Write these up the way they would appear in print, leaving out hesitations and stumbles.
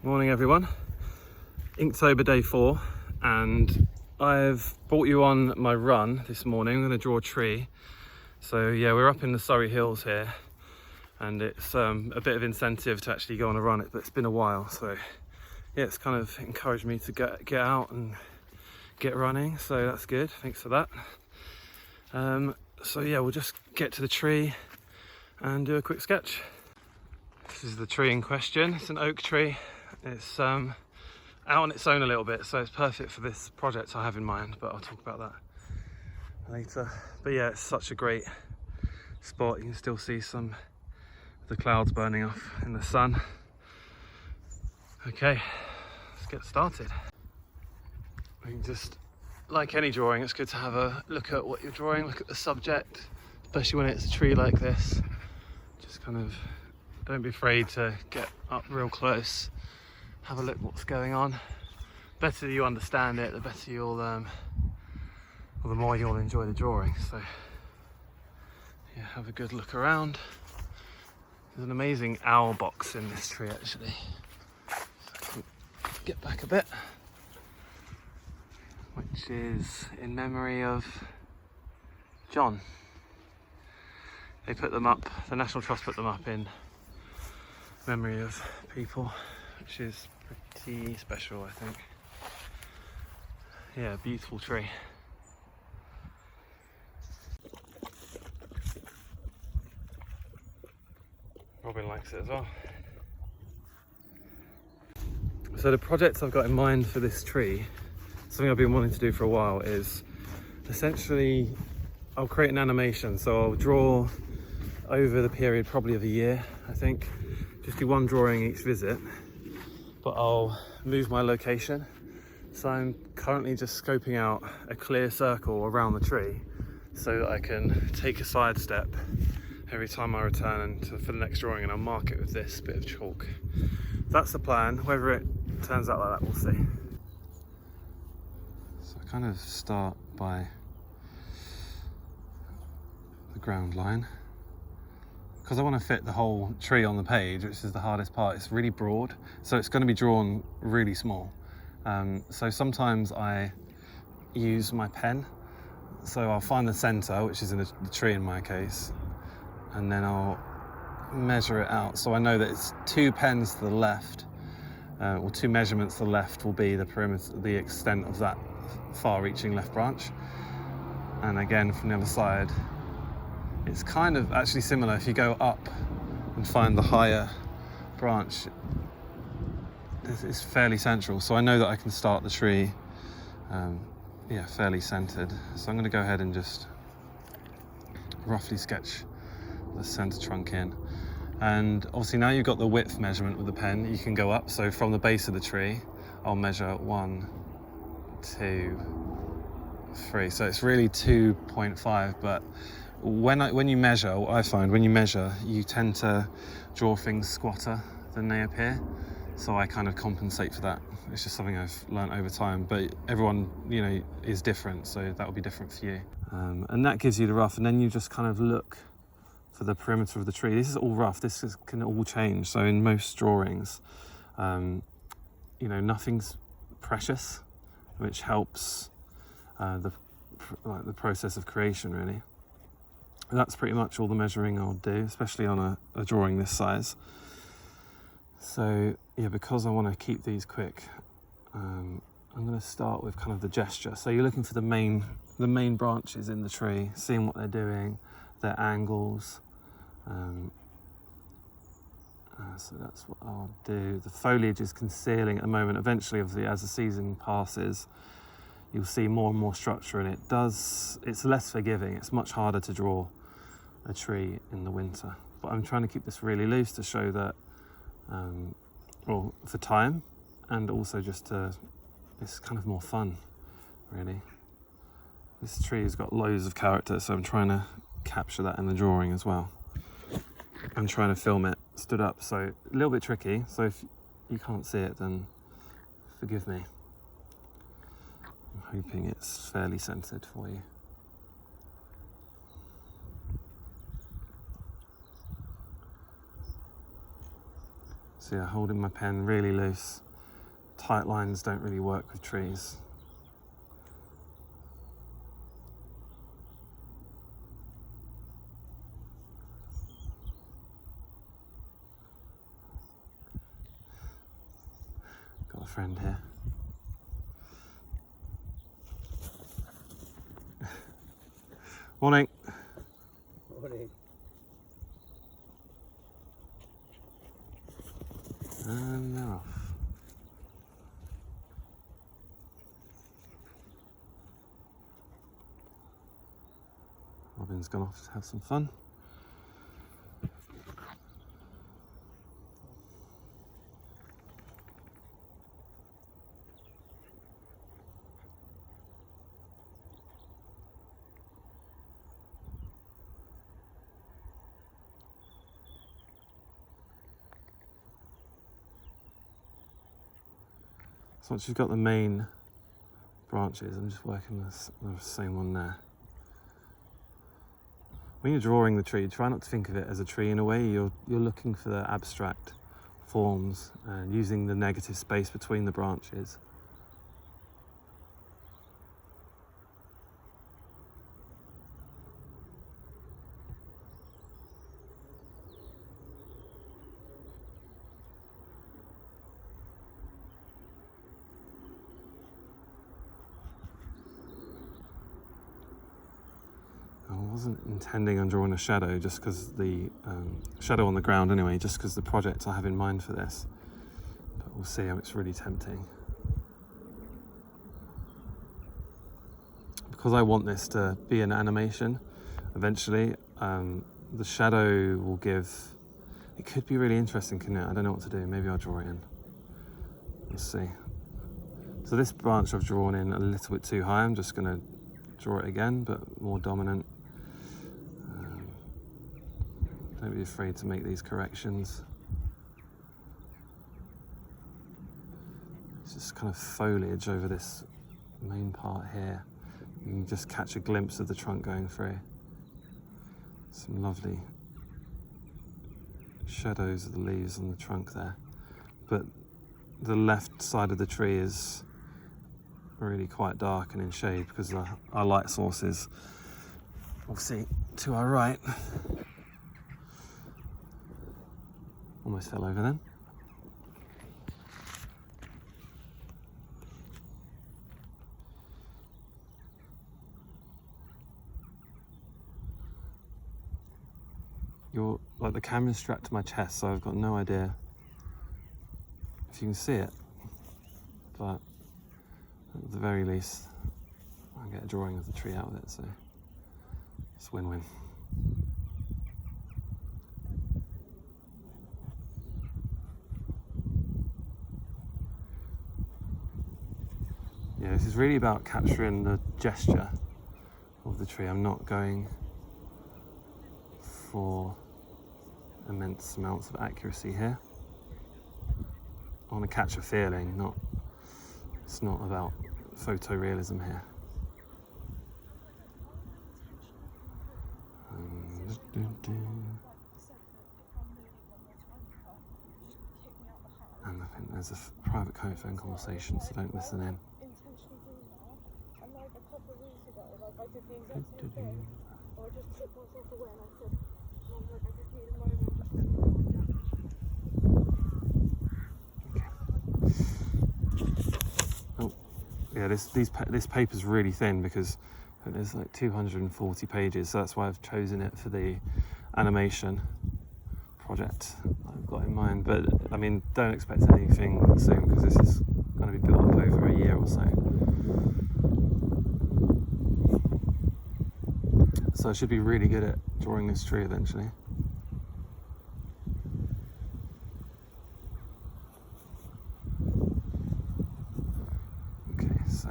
Morning everyone. Inktober day 4, and I've brought you on my run this morning. I'm going to draw a tree. So yeah, we're up in the Surrey Hills here, and it's a bit of incentive to actually go on a run, but it's been a while. So yeah, it's kind of encouraged me to get out and get running. So that's good. Thanks for that. So yeah, we'll just get to the tree and do a quick sketch. This is the tree in question. It's an oak tree. It's out on its own a little bit, so it's perfect for this project I have in mind, but I'll talk about that later. But yeah, it's such a great spot. You can still see some of the clouds burning off in the sun. Okay, let's get started. We can just, like any drawing, it's good to have a look at what you're drawing, look at the subject, especially when it's a tree like this. Just kind of don't be afraid to get up real close, have a look what's going on. The better you understand it, the better you'll, or the more you'll enjoy the drawing. So yeah, have a good look around. There's an amazing owl box in this tree actually. So I can get back a bit, which is in memory of John. They put them up, the National Trust put them up in memory of people, which is pretty special, I think. Yeah, beautiful tree. Robin likes it as well. So the project I've got in mind for this tree, something I've been wanting to do for a while, is essentially I'll create an animation. So I'll draw over the period probably of a year, I think. Just do one drawing each visit, but I'll move my location. So I'm currently just scoping out a clear circle around the tree so that I can take a side step every time I return for the next drawing, and I'll mark it with this bit of chalk. That's the plan. Whether it turns out like that, we'll see. So I kind of start by the ground line, because I want to fit the whole tree on the page, which is the hardest part. It's really broad, so it's going to be drawn really small. So sometimes I use my pen. So I'll find the center, which is in the tree in my case, and then I'll measure it out. So I know that it's 2 pens to the left, or 2 measurements to the left will be the perimeter, the extent of that far-reaching left branch. And again, from the other side, it's kind of actually similar. If you go up and find the higher branch, it's fairly central. So I know that I can start the tree, fairly centered. So I'm going to go ahead and just roughly sketch the center trunk in. And obviously now you've got the width measurement with the pen, you can go up. So from the base of the tree, I'll measure 1, 2, 3. So it's really 2.5, but when you measure, what I find, when you measure, you tend to draw things squatter than they appear. So I kind of compensate for that. It's just something I've learned over time, but everyone, is different. So that will be different for you. And that gives you the rough, and then you just kind of look for the perimeter of the tree. This is all rough. Can all change. So in most drawings, nothing's precious, which helps the process of creation, really. And that's pretty much all the measuring I'll do, especially on a drawing this size. So yeah, because I want to keep these quick, I'm going to start with kind of the gesture. So you're looking for the main branches in the tree, seeing what they're doing, their angles. So that's what I'll do. The foliage is concealing at the moment. Eventually, obviously, as the season passes, you'll see more and more structure, and it's less forgiving. It's much harder to draw a tree in the winter. But I'm trying to keep this really loose to show that, for time, and also it's kind of more fun, really. This tree has got loads of character, so I'm trying to capture that in the drawing as well. I'm trying to film it stood up, so a little bit tricky. So if you can't see it, then forgive me. I'm hoping it's fairly centered for you. So yeah, holding my pen really loose. Tight lines don't really work with trees. Got a friend here. Morning. Morning. And they're off. Robin's gone off to have some fun. So once you've got the main branches, I'm just working the same one there. When you're drawing the tree, try not to think of it as a tree in a way. You're looking for the abstract forms and using the negative space between the branches. I wasn't intending on drawing a shadow, just because the shadow on the ground anyway, just because the project I have in mind for this. But we'll see how it's really tempting. Because I want this to be an animation, eventually, the shadow will give, it could be really interesting, couldn't it? I don't know what to do, maybe I'll draw it in. Let's see. So this branch I've drawn in a little bit too high, I'm just gonna draw it again, but more dominant. Don't be afraid to make these corrections. It's just kind of foliage over this main part here. You can just catch a glimpse of the trunk going through. Some lovely shadows of the leaves on the trunk there. But the left side of the tree is really quite dark and in shade because our light source is obviously to our right. Almost fell over then. Like the camera's strapped to my chest, so I've got no idea if you can see it, but at the very least I'll get a drawing of the tree out of it, so it's win-win. Yeah, this is really about capturing the gesture of the tree. I'm not going for immense amounts of accuracy here. I want to catch a feeling, it's not about photorealism here. And I think there's a private phone conversation, so don't listen in. I did the exact same thing. Or I just took myself away and I said, Mum, look, I just need a moment just to calm down. Oh, yeah, this paper's really thin because there's like 240 pages, so that's why I've chosen it for the animation project I've got in mind. But I mean, don't expect anything soon because this is going to be built up over a year or so. So I should be really good at drawing this tree eventually. Okay, so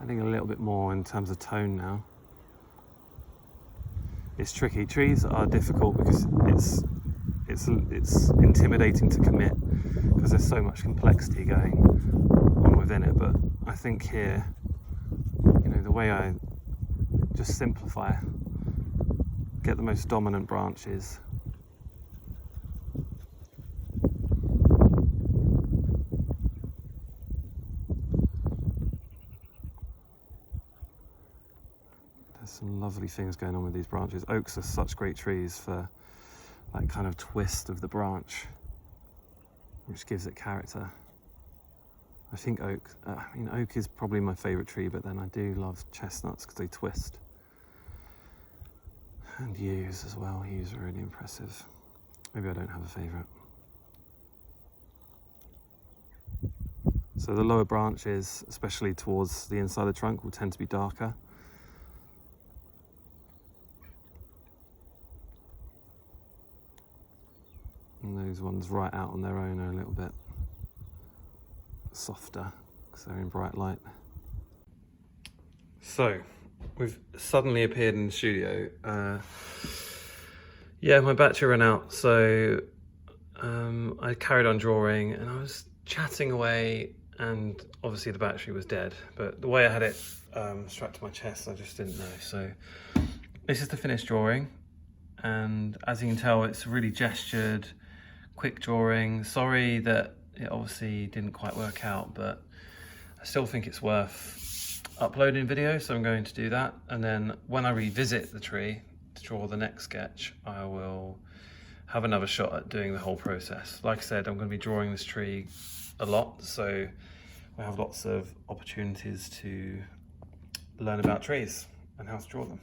adding a little bit more in terms of tone now. It's tricky. Trees are difficult because it's intimidating to commit because there's so much complexity going on within it. But I think here, the way I just simplify get the most dominant branches. There's some lovely things going on with these branches. Oaks are such great trees for that kind of twist of the branch, which gives it character. I think oak is probably my favourite tree, but then I do love chestnuts because they twist. And yews as well, yews are really impressive. Maybe I don't have a favourite. So the lower branches, especially towards the inside of the trunk, will tend to be darker. And those ones right out on their own are a little bit softer because they're in bright light. So we've suddenly appeared in the studio. Yeah, my battery ran out, so I carried on drawing and I was chatting away, and obviously the battery was dead, but the way I had it strapped to my chest, I just didn't know. So this is the finished drawing, and as you can tell, it's really gestured, quick drawing. Sorry that it obviously didn't quite work out, but I still think it's worth uploading video, so I'm going to do that. And then when I revisit the tree to draw the next sketch, I will have another shot at doing the whole process. Like I said, I'm going to be drawing this tree a lot, so I have lots of opportunities to learn about trees and how to draw them.